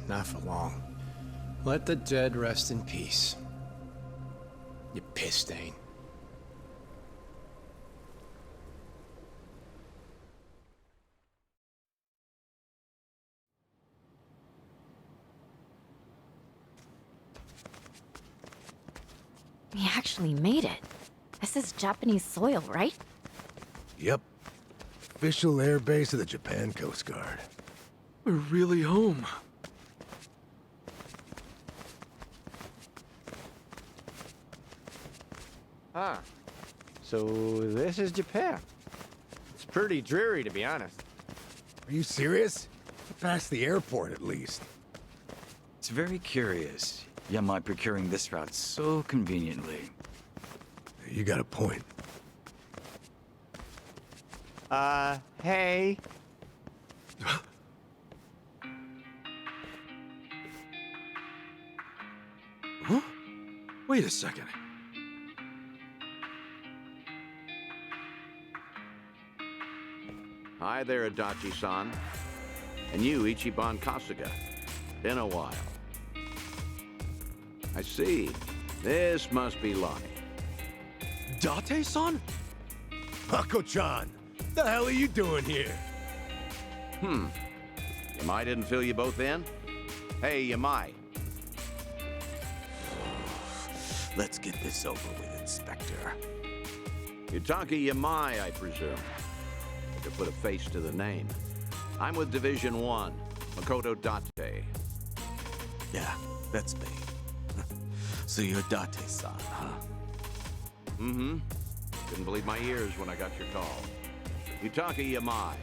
not for long. Let the dead rest in peace. You piss stain. We actually made it. This is Japanese soil, right? Yep. Official air base of the Japan Coast Guard. We're really home. Ah, so this is Japan. It's pretty dreary, to be honest. Are you serious? Past the airport, at least. It's very curious, Yamai procuring this route so conveniently. You got a point. Hey. Huh? Wait a second. Hi there, Adachi-san. And you, Ichiban Kasuga. Been a while. I see. This must be Lonnie. Date-san? Hako-chan, the hell are you doing here? Yamai didn't fill you both in? Hey, Yamai. Let's get this over with, Inspector. Yutaka Yamai, I presume. To put a face to the name. I'm with Division 1, Makoto Date. Yeah, that's me. So you're Date-san, huh? Mm-hmm. Didn't believe my ears when I got your call. Yutaka Yamai,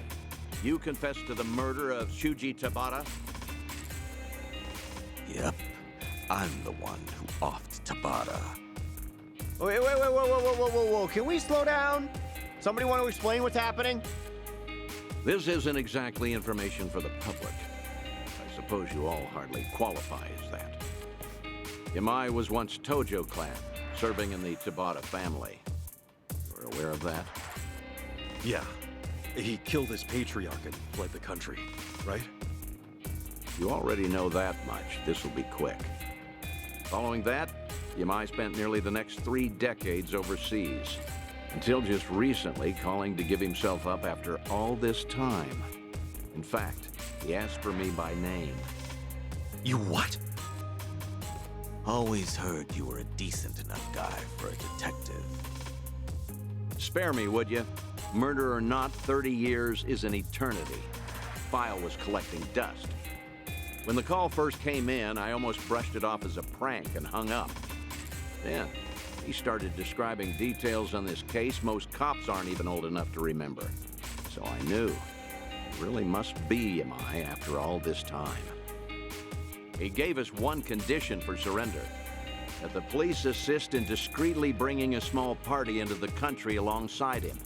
you confessed to the murder of Shuji Tabata? Yep. I'm the one who offed Tabata. Wait, whoa. Can we slow down? Somebody want to explain what's happening? This isn't exactly information for the public. I suppose you all hardly qualify as that. Yamai was once Tojo clan, serving in the Tabata family. You're aware of that? Yeah. He killed his patriarch and fled the country, right? You already know that much. This will be quick. Following that, Yamai spent nearly the next 3 decades overseas, until just recently calling to give himself up after all this time. In fact, he asked for me by name. You what? Always heard you were a decent enough guy for a detective. Spare me, would you? Murder or not, 30 years is an eternity. File was collecting dust. When the call first came in, I almost brushed it off as a prank and hung up. Then, he started describing details on this case most cops aren't even old enough to remember. So I knew. It really must be Yamai after all this time. He gave us one condition for surrender. That the police assist in discreetly bringing a small party into the country alongside him.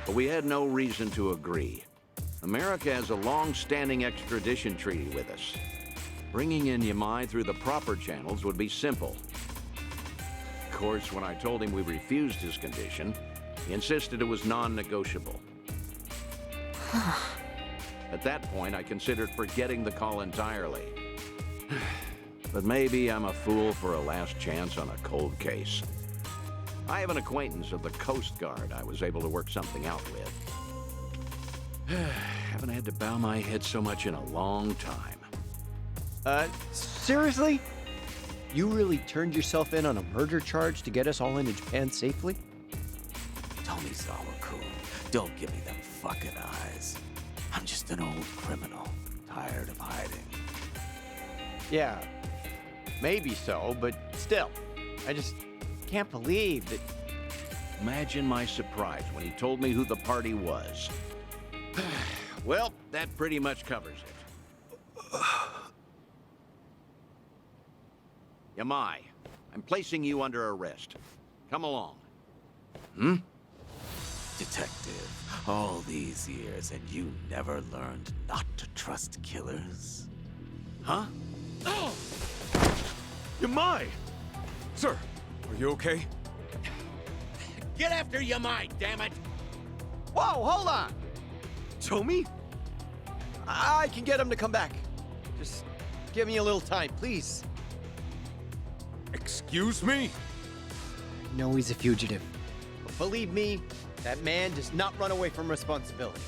But we had no reason to agree. America has a long-standing extradition treaty with us. Bringing in Yamai through the proper channels would be simple. Of course, when I told him we refused his condition, he insisted it was non-negotiable. At that point, I considered forgetting the call entirely. But maybe I'm a fool for a last chance on a cold case. I have an acquaintance of the Coast Guard I was able to work something out with. Haven't had to bow my head so much in a long time. Seriously? You really turned yourself in on a murder charge to get us all into Japan safely? Tomizawa-kun, don't give me them fucking eyes. I'm just an old criminal, tired of hiding. Yeah, maybe so, but still. I just can't believe that... Imagine my surprise when he told me who the party was. Well, that pretty much covers it. Yamai, I'm placing you under arrest. Come along. Detective, all these years and you never learned not to trust killers? Huh? Yamai! Sir, are you okay? Get after Yamai, damn it! Whoa, hold on! Tomi? I can get him to come back. Just Give me a little time, please. Excuse me? I know he's a fugitive. But believe me, that man does not run away from responsibility.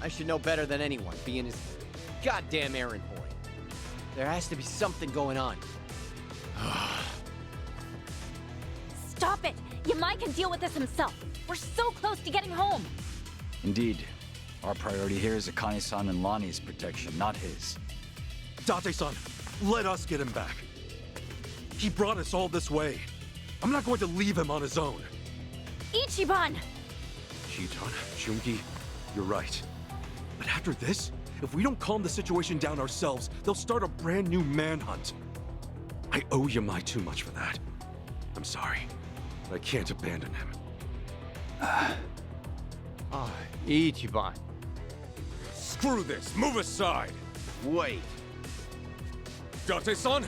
I should know better than anyone, being his goddamn errand boy. There has to be something going on. Stop it! Yamai can deal with this himself. We're so close to getting home. Indeed. Our priority here is Akane-san and Lonnie's protection, not his. Date-san, let us get him back. He brought us all this way. I'm not going to leave him on his own. Ichiban! Shitan, Jungi, you're right. But after this, if we don't calm the situation down ourselves, they'll start a brand new manhunt. I owe Yamai too much for that. I'm sorry, but I can't abandon him. Ichiban. Screw this! Move aside! Wait. Date-san?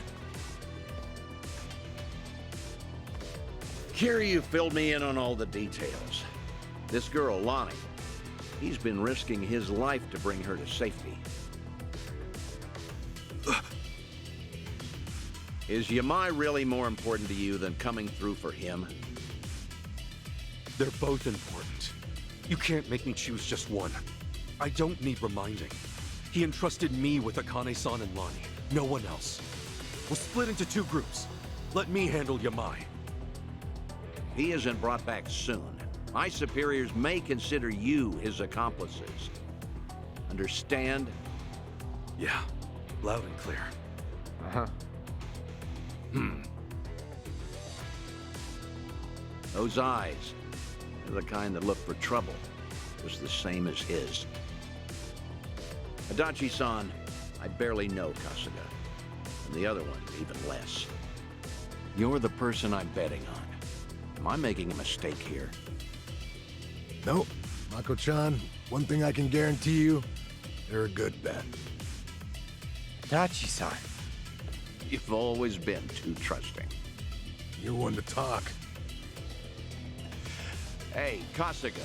Kiryu filled me in on all the details. This girl, Lonnie, he's been risking his life to bring her to safety. Is Yamai really more important to you than coming through for him? They're both important. You can't make me choose just one. I don't need reminding. He entrusted me with Akane-san and Lonnie, no one else. We'll split into two groups. Let me handle Yamai. He isn't brought back soon. My superiors may consider you his accomplices. Understand? Yeah, loud and clear. Uh-huh. Those eyes, they're the kind that look for trouble, just the same as his. Adachi-san, I barely know Kasuga, and the other one even less. You're the person I'm betting on. Am I making a mistake here? Nope. Mako-chan, one thing I can guarantee you, they're a good bet. Dachi-san. You've always been too trusting. You're one to talk. Hey, Kasuga,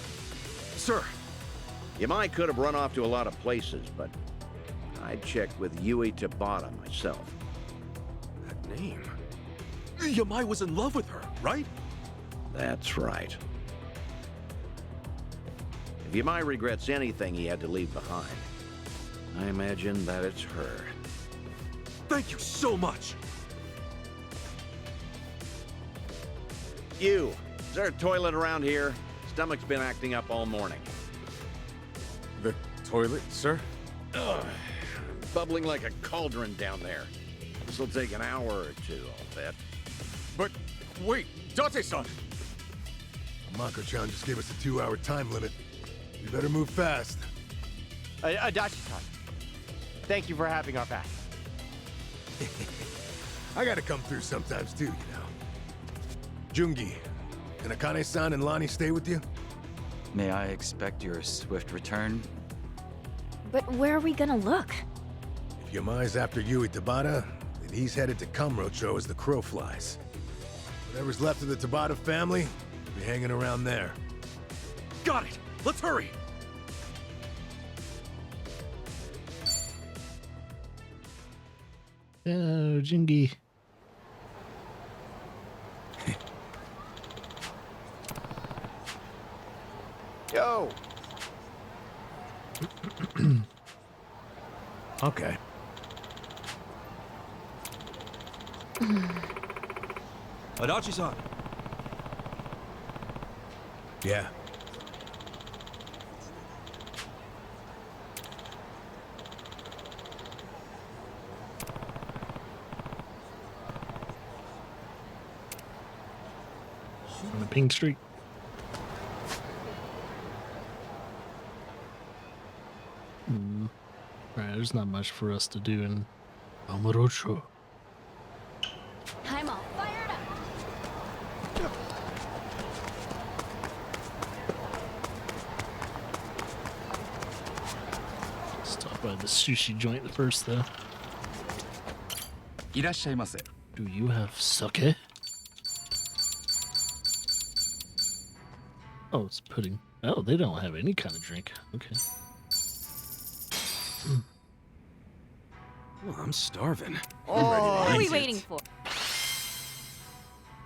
Sir, Yamai could have run off to a lot of places, but I checked with Yui Tabata myself. that name. Yamai was in love with her, right? That's right. If Yamai regrets anything he had to leave behind, I imagine that it's her. Thank you so much. You, is there a toilet around here? Stomach's been acting up all morning. The toilet, sir? Ugh, bubbling like a cauldron down there. This'll take an hour or two, I'll bet. But wait, Date-san! Mako-chan just gave us a 2-hour time limit. We better move fast. Adachi-san. Thank you for having our back. I gotta come through sometimes too, you know. Jungi, can Akane-san and Lonnie stay with you? May I expect your swift return? But where are we gonna look? If Yamai's after Yui Tabata, then he's headed to Kamurocho as the crow flies. Whatever's left of the Tabata family will be hanging around there. Got it! Let's hurry! Oh, Jingy. Yo! Okay. Adachi-san! Yeah. On the pink streak. Right, there's not much for us to do in Kamurocho. I'm all fired up. Stop by the sushi joint first, though. いらっしゃいませ。 Do you have sake? Oh, it's pudding. Oh, they don't have any kind of drink. Okay. Oh, I'm starving. What are we waiting for?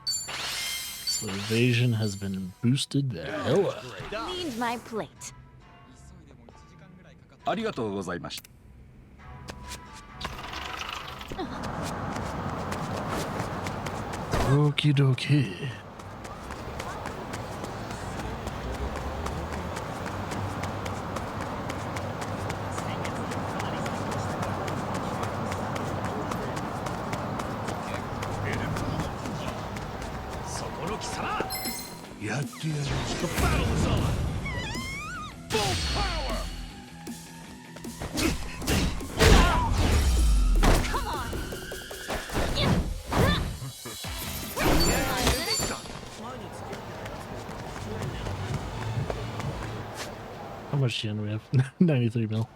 So evasion has been boosted the hell up. Cleaned my plate. ありがとうございました。Okie dokie. Come on. How much yen do we have? 93 mil.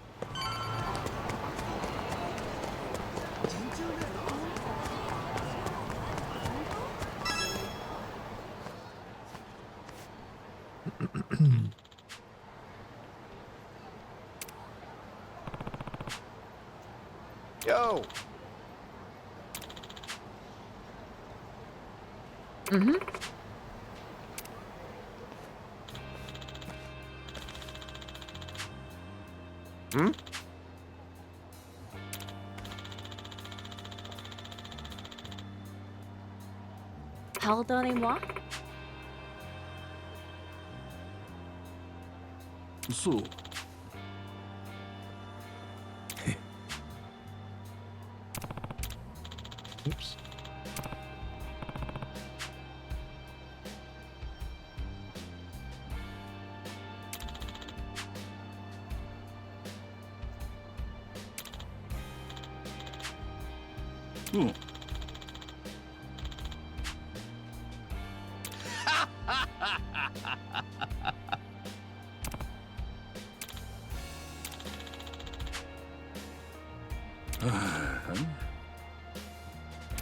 Yo! Mm-hmm. Hmm? Pardonnez-moi. そう。 Oops. Hmm.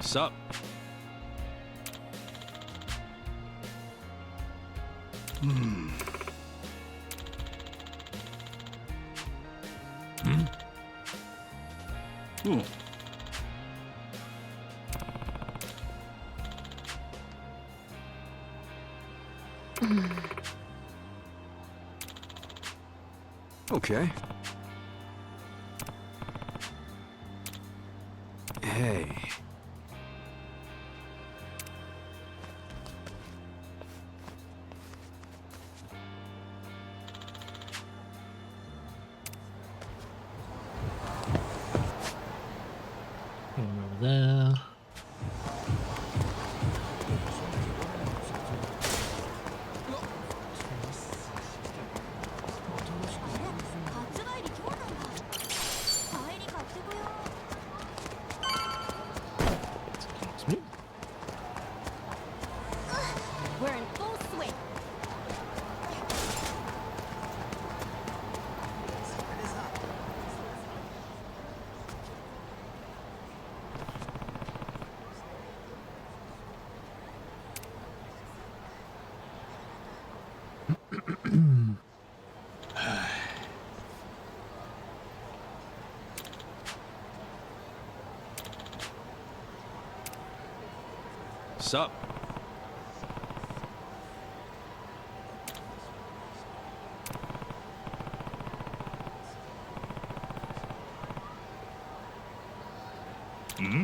Sup? Hmm. Okay. Hey. Going over there. Excuse me. We're in full swing. Sup? Hmm?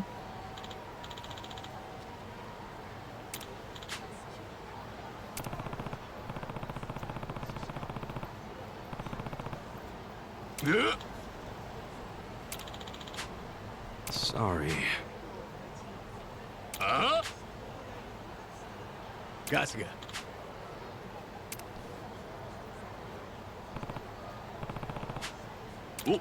Sorry. Gotcha. Oh.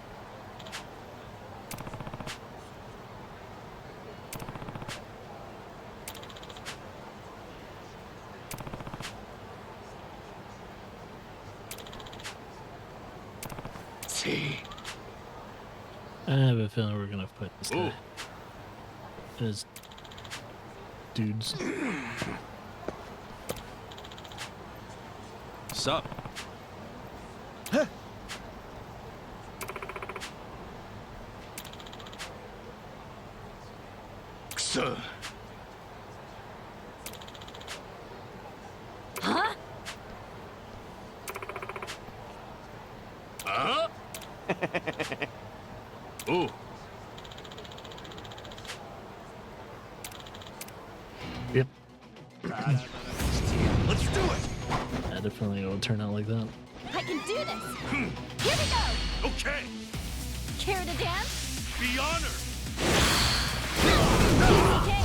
See. I have a feeling we're gonna put this guy as dudes. Sup? Huh? Ooh. Yep. Let's do it! I definitely will turn out like that. I can do this! Here we go! Okay, Care to dance? be honored! Okay.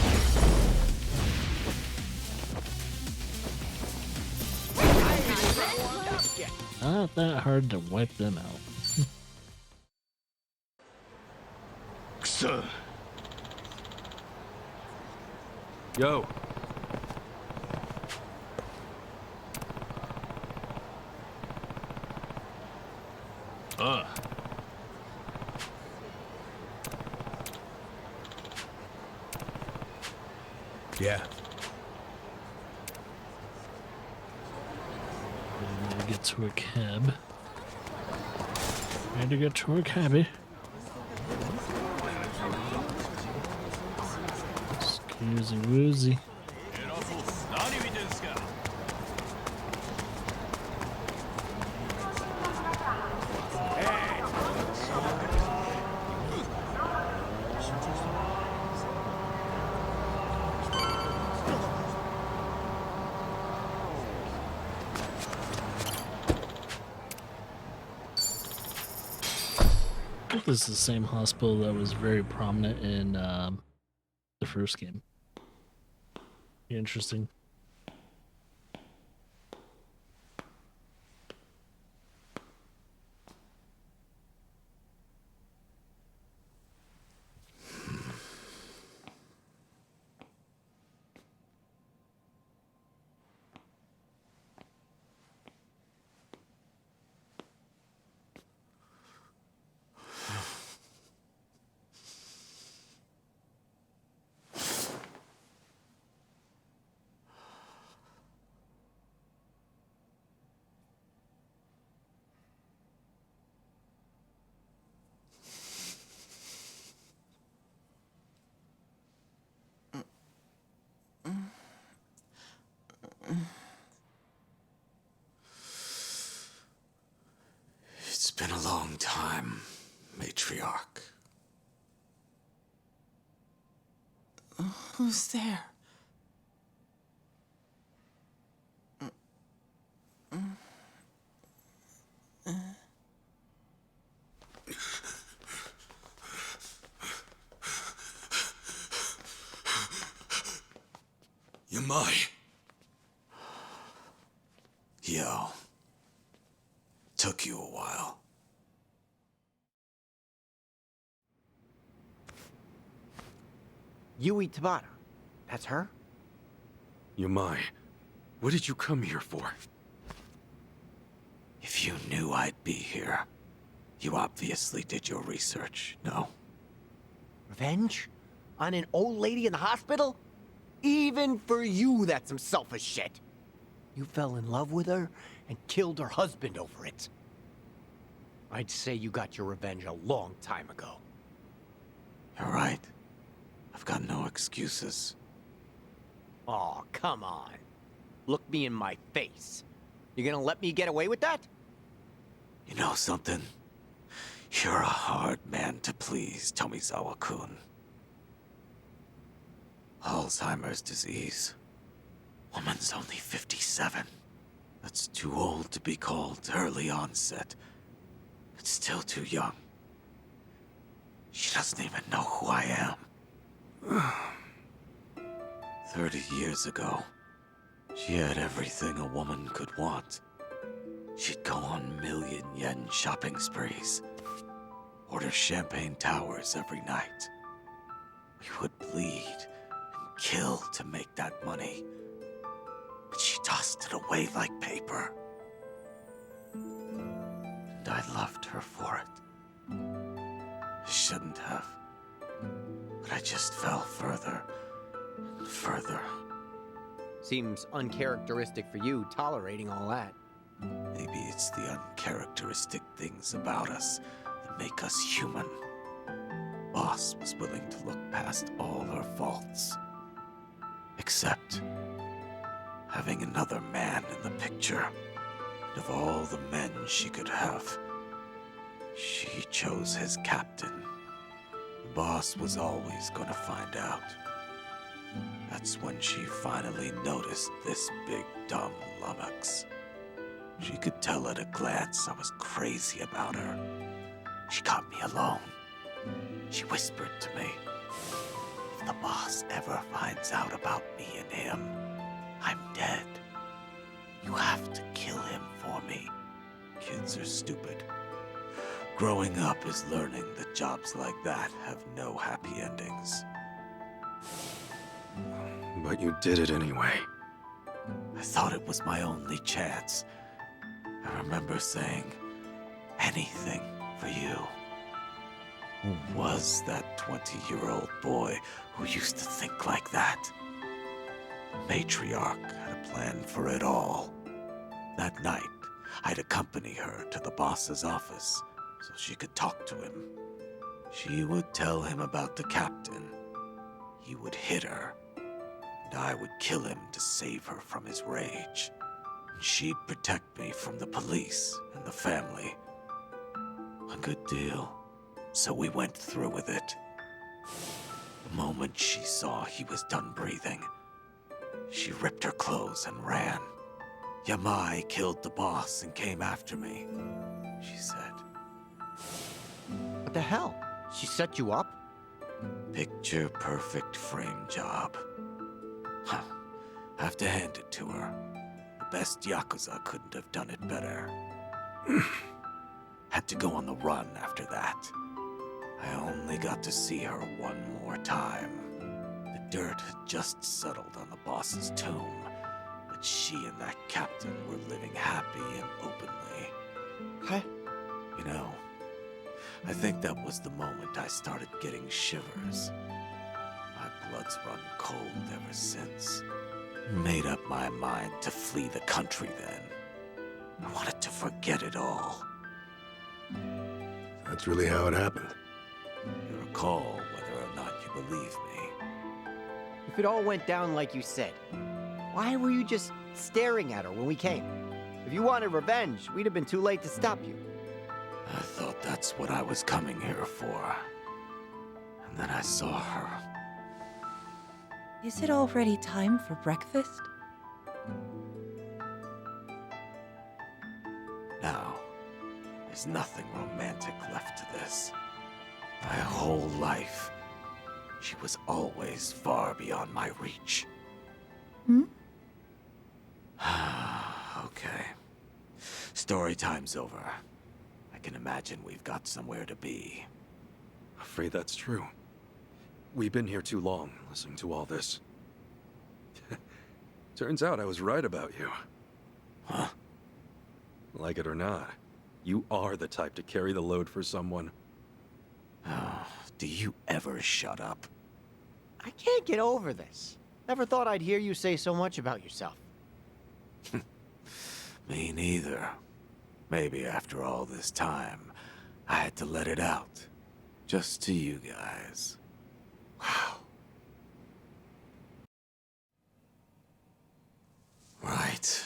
Not that hard to wipe them out. Yo. Yeah. I need to get to a cab. I need to get to a cabby. Excuse me, woozy. I think this is the same hospital that was very prominent in the first game. Interesting. It's been a long time, matriarch. Who's there? Yamai. Yo. Took you a while. Yui Tabata. That's her? Yamai, what did you come here for? If you knew I'd be here, you obviously did your research, no? Revenge? On an old lady in the hospital? Even for you, that's some selfish shit. You fell in love with her and killed her husband over it. I'd say you got your revenge a long time ago. You're right. I've got no excuses. Oh, come on. Look me in my face. You gonna let me get away with that? You know something? You're a hard man to please, Tomizawa-kun. Alzheimer's disease. Woman's only 57. That's too old to be called early onset. It's still too young. She doesn't even know who I am. 30 years ago, she had everything a woman could want. She'd go on million-yen shopping sprees, order champagne towers every night. We would bleed and kill to make that money, but she tossed it away like paper. And I loved her for it. I shouldn't have, but I just fell further and further. Seems uncharacteristic for you, tolerating all that. Maybe it's the uncharacteristic things about us that make us human. Boss was willing to look past all her faults. Except having another man in the picture. And of all the men she could have, she chose his captain. The boss was always gonna find out. That's when she finally noticed this big dumb lummox. She could tell at a glance I was crazy about her. She got me alone. She whispered to me, "If the boss ever finds out about me and him, I'm dead. You have to kill him for me." Kids are stupid. Growing up is learning that jobs like that have no happy endings. But you did it anyway. I thought it was my only chance. I remember saying, "Anything for you." Who was that 20-year-old boy who used to think like that? The matriarch had a plan for it all. That night, I'd accompany her to the boss's office so she could talk to him. She would tell him about the captain. He would hit her, and I would kill him to save her from his rage. She'd protect me from the police and the family. A good deal. So we went through with it. The moment she saw he was done breathing, she ripped her clothes and ran. "Yamai killed the boss and came after me," she said. What the hell? She set you up? Picture perfect frame job. Huh. Have to hand it to her. The best Yakuza couldn't have done it better. Had to go on the run after that. I only got to see her one more time. The dirt had just settled on the boss's tomb, but she and that captain were living happy and openly. What? You know, I think that was the moment I started getting shivers. My blood's run cold ever since. Made up my mind to flee the country then. I wanted to forget it all. That's really how it happened. You recall whether or not you believe me. If it all went down like you said, why were you just staring at her when we came? If you wanted revenge, we'd have been too late to stop you. I thought that's what I was coming here for. And then I saw her. Is it already time for breakfast? No, there's nothing romantic left to this. My whole life, she was always far beyond my reach. Hmm? Okay. Story time's over. I can imagine we've got somewhere to be. Afraid that's true. We've been here too long, listening to all this. Turns out I was right about you. Huh? Like it or not, you are the type to carry the load for someone. Oh, do you ever shut up? I can't get over this. Never thought I'd hear you say so much about yourself. Me neither. Maybe after all this time, I had to let it out. Just to you guys. Wow. Right.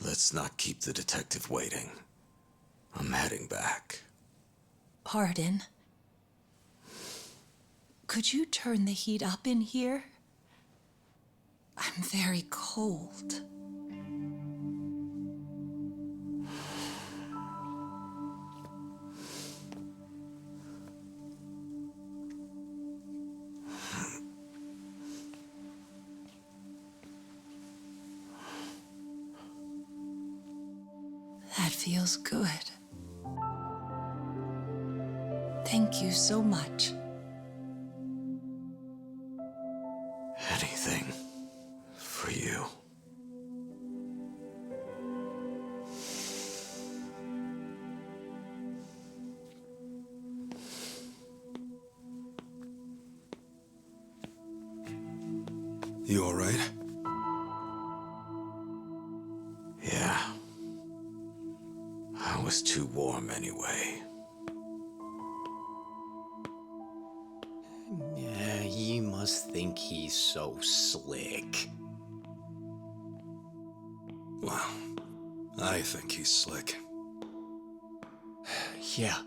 Let's not keep the detective waiting. I'm heading back. Pardon? Could you turn the heat up in here? I'm very cold. That feels good. Thank you so much. Anything for you. You all right? Yeah. I was too warm anyway. think he's so slick. Well, I think he's slick. Yeah.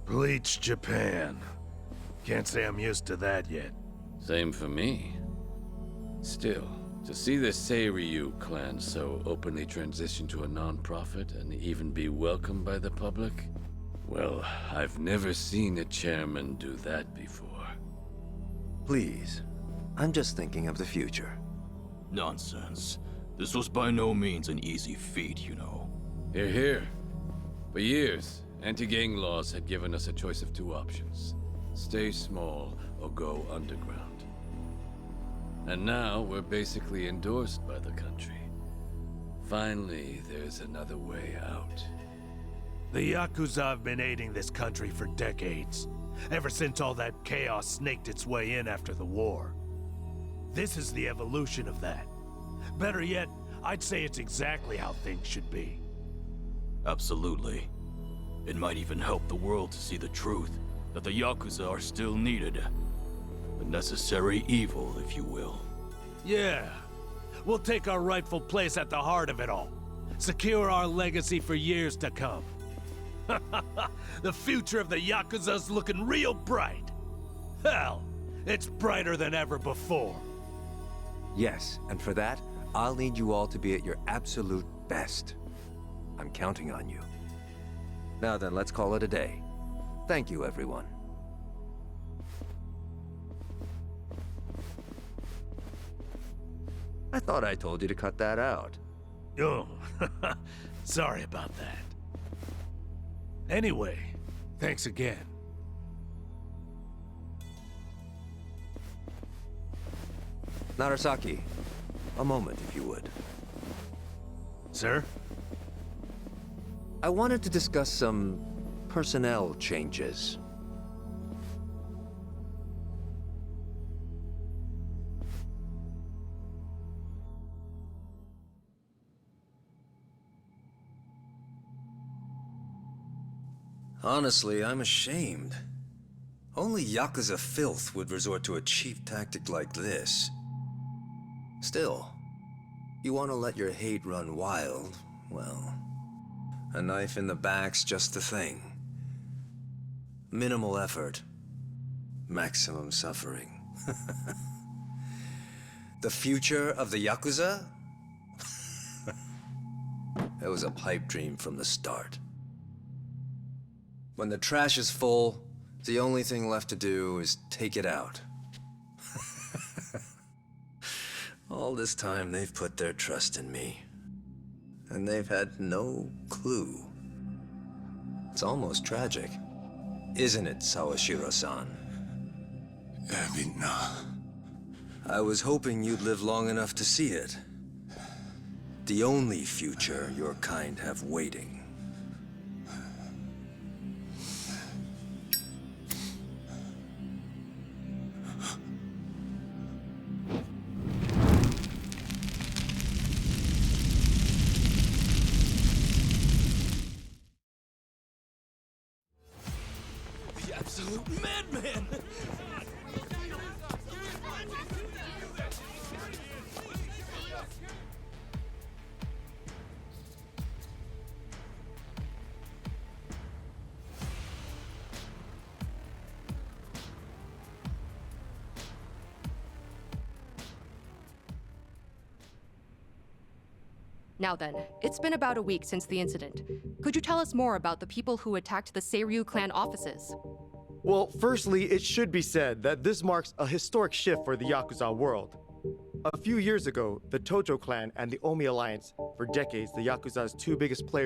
Bleach Japan. Can't say I'm used to that yet. Same for me. Still, to see the Seiryu clan so openly transition to a non-profit and even be welcomed by the public, well, I've never seen a chairman do that before. Please, I'm just thinking of the future. Nonsense. This was by no means an easy feat, you know. Hear, hear. For years, anti-gang laws had given us a choice of two options. Stay small or go underground. And now we're basically endorsed by the country. Finally, there's another way out. The Yakuza have been aiding this country for decades, ever since all that chaos snaked its way in after the war. This is the evolution of that. Better yet, I'd say it's exactly how things should be. Absolutely. It might even help the world to see the truth, that the Yakuza are still needed. A necessary evil, if you will. Yeah. We'll take our rightful place at the heart of it all. Secure our legacy for years to come. The future of the Yakuza's looking real bright. Hell, it's brighter than ever before. Yes, and for that, I'll need you all to be at your absolute best. I'm counting on you. Now then, let's call it a day. Thank you, everyone. I thought I told you to cut that out. Oh, sorry about that. Anyway, thanks again. Narasaki, a moment, if you would. Sir? I wanted to discuss some personnel changes. Honestly, I'm ashamed. Only Yakuza filth would resort to a cheap tactic like this. Still, you want to let your hate run wild, well, a knife in the back's just the thing. Minimal effort, maximum suffering. The future of the Yakuza? It was a pipe dream from the start. When the trash is full, the only thing left to do is take it out. All this time, they've put their trust in me. And they've had no clue. It's almost tragic. Isn't it, Sawashiro-san? I was hoping you'd live long enough to see it. The only future your kind have waiting. Absolute madman! Now then, it's been about a week since the incident. Could you tell us more about the people who attacked the Seiryu clan offices? Well, firstly, it should be said that this marks a historic shift for the Yakuza world. A few years ago, the Tojo clan and the Omi alliance, for decades the Yakuza's two biggest players